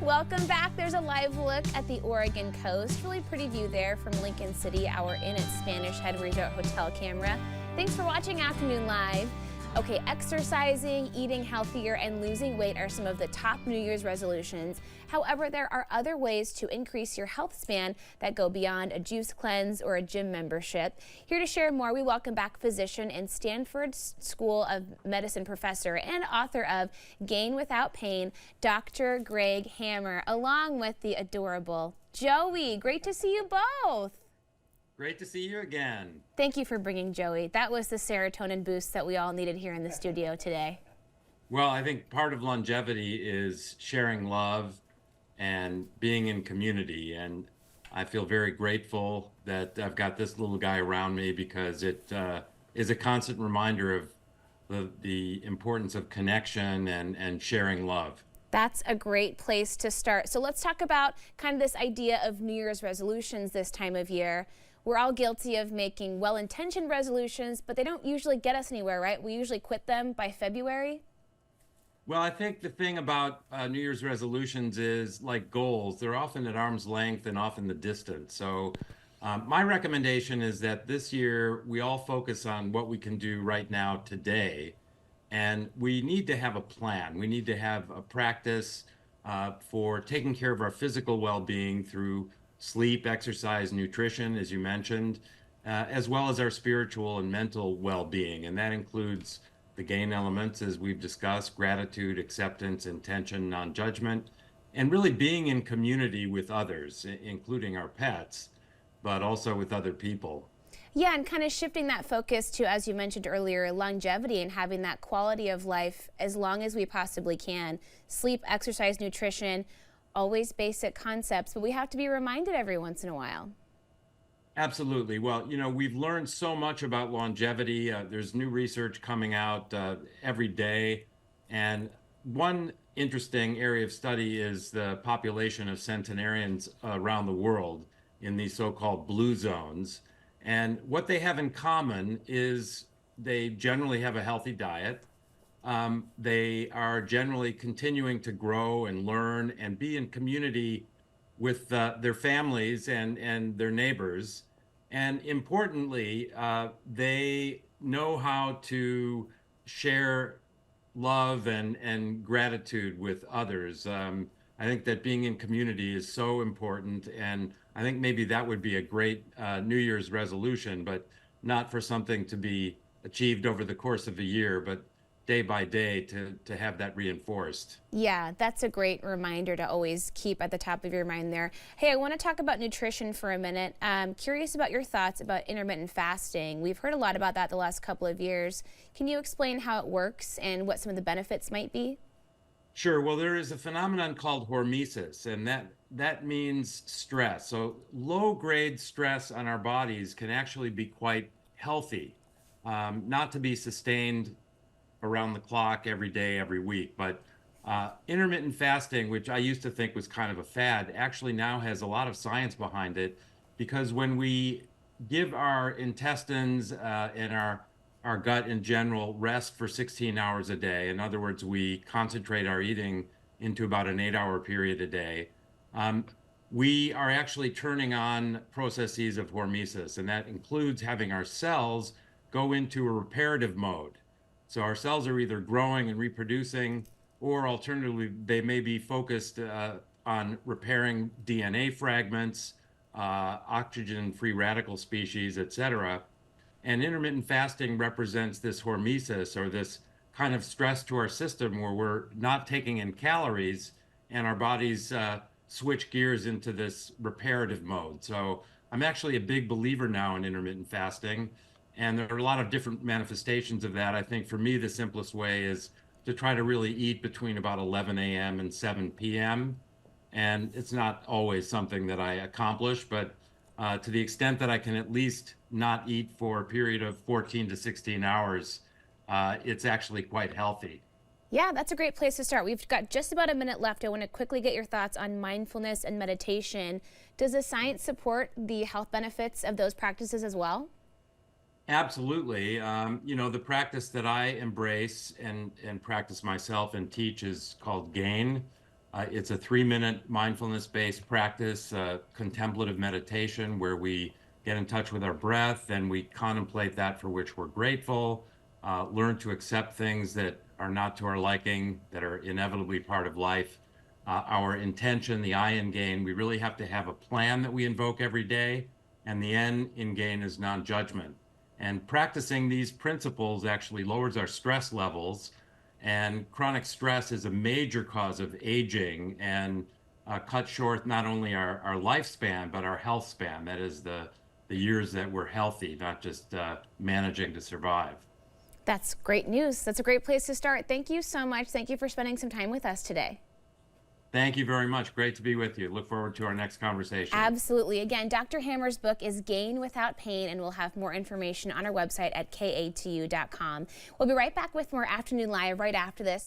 Welcome back. There's a live look at the Oregon coast. Really pretty view there from Lincoln City, our Inn at Spanish Head Resort Hotel camera. Thanks for watching Afternoon Live. Okay, exercising, eating healthier, and losing weight are some of the top New Year's resolutions. However, there are other ways to increase your health span that go beyond a juice cleanse or a gym membership. Here to share more, we welcome back physician and Stanford School of Medicine professor and author of Gain Without Pain, Dr. Greg Hammer, along with the adorable Joey. Great to see you both. Great to see you again. Thank you for bringing Joey. That was the serotonin boost that we all needed here in the studio today. Well, I think part of longevity is sharing love and being in community. And I feel very grateful that I've got this little guy around me because it is a constant reminder of the importance of connection and sharing love. That's a great place to start. So let's talk about kind of this idea of New Year's resolutions this time of year. We're all guilty of making well-intentioned resolutions, but they don't usually get us anywhere, right? We usually quit them by February. Well, I think the thing about New Year's resolutions is like goals. They're often at arm's length and often the distance. So my recommendation is that this year we all focus on what we can do right now today. And we need to have a plan. We need to have a practice for taking care of our physical well-being through sleep, exercise, nutrition, as you mentioned, as well as our spiritual and mental well-being. And that includes the GAIN elements, as we've discussed: gratitude, acceptance, intention, non-judgment, and really being in community with others, including our pets, but also with other people. Yeah, and kind of shifting that focus to, as you mentioned earlier, longevity and having that quality of life as long as we possibly can. Sleep, exercise, nutrition, always basic concepts, but we have to be reminded every once in a while. Absolutely. Well, you know, we've learned so much about longevity. There's new research coming out every day. And one interesting area of study is the population of centenarians around the world in these so-called blue zones. And what they have in common is they generally have a healthy diet. They are generally continuing to grow and learn and be in community with their families and their neighbors. And importantly, they know how to share love and gratitude with others. I think that being in community is so important, and I think maybe that would be a great New Year's resolution, but not for something to be achieved over the course of a year, but day by day to have that reinforced. Yeah, that's a great reminder to always keep at the top of your mind there. Hey, I want to talk about nutrition for a minute. Curious about your thoughts about intermittent fasting. We've heard a lot about that the last couple of years. Can you explain how it works and what some of the benefits might be? Sure. Well, there is a phenomenon called hormesis, and that means stress. So low-grade stress on our bodies can actually be quite healthy, not to be sustained around the clock every day, every week. But intermittent fasting, which I used to think was kind of a fad, actually now has a lot of science behind it, because when we give our intestines and our gut in general rest for 16 hours a day, in other words, we concentrate our eating into about an 8-hour period a day, we are actually turning on processes of hormesis, and that includes having our cells go into a reparative mode. So our cells are either growing and reproducing, or alternatively, they may be focused on repairing DNA fragments, oxygen-free radical species, etc. And intermittent fasting represents this hormesis, or this kind of stress to our system where we're not taking in calories and our bodies switch gears into this reparative mode. So I'm actually a big believer now in intermittent fasting. And there are a lot of different manifestations of that. I think for me, the simplest way is to try to really eat between about 11 a.m. and 7 p.m. And it's not always something that I accomplish, but to the extent that I can at least not eat for a period of 14 to 16 hours, it's actually quite healthy. Yeah, that's a great place to start. We've got just about a minute left. I want to quickly get your thoughts on mindfulness and meditation. Does the science support the health benefits of those practices as well? Absolutely. You know, the practice that I embrace and practice myself and teach is called GAIN. It's a 3-minute mindfulness-based practice, contemplative meditation, where we get in touch with our breath and we contemplate that for which we're grateful, learn to accept things that are not to our liking, that are inevitably part of life. Our intention, the I in gain, we really have to have a plan that we invoke every day, and the N in gain is non-judgment. And practicing these principles actually lowers our stress levels, and chronic stress is a major cause of aging and cuts short not only our lifespan, but our health span. That is the years that we're healthy, not just managing to survive. That's great news. That's a great place to start. Thank you so much. Thank you for spending some time with us today. Thank you very much. Great to be with you. Look forward to our next conversation. Absolutely. Again, Dr. Hammer's book is Gain Without Pain, and we'll have more information on our website at katu.com. We'll be right back with more Afternoon Live right after this.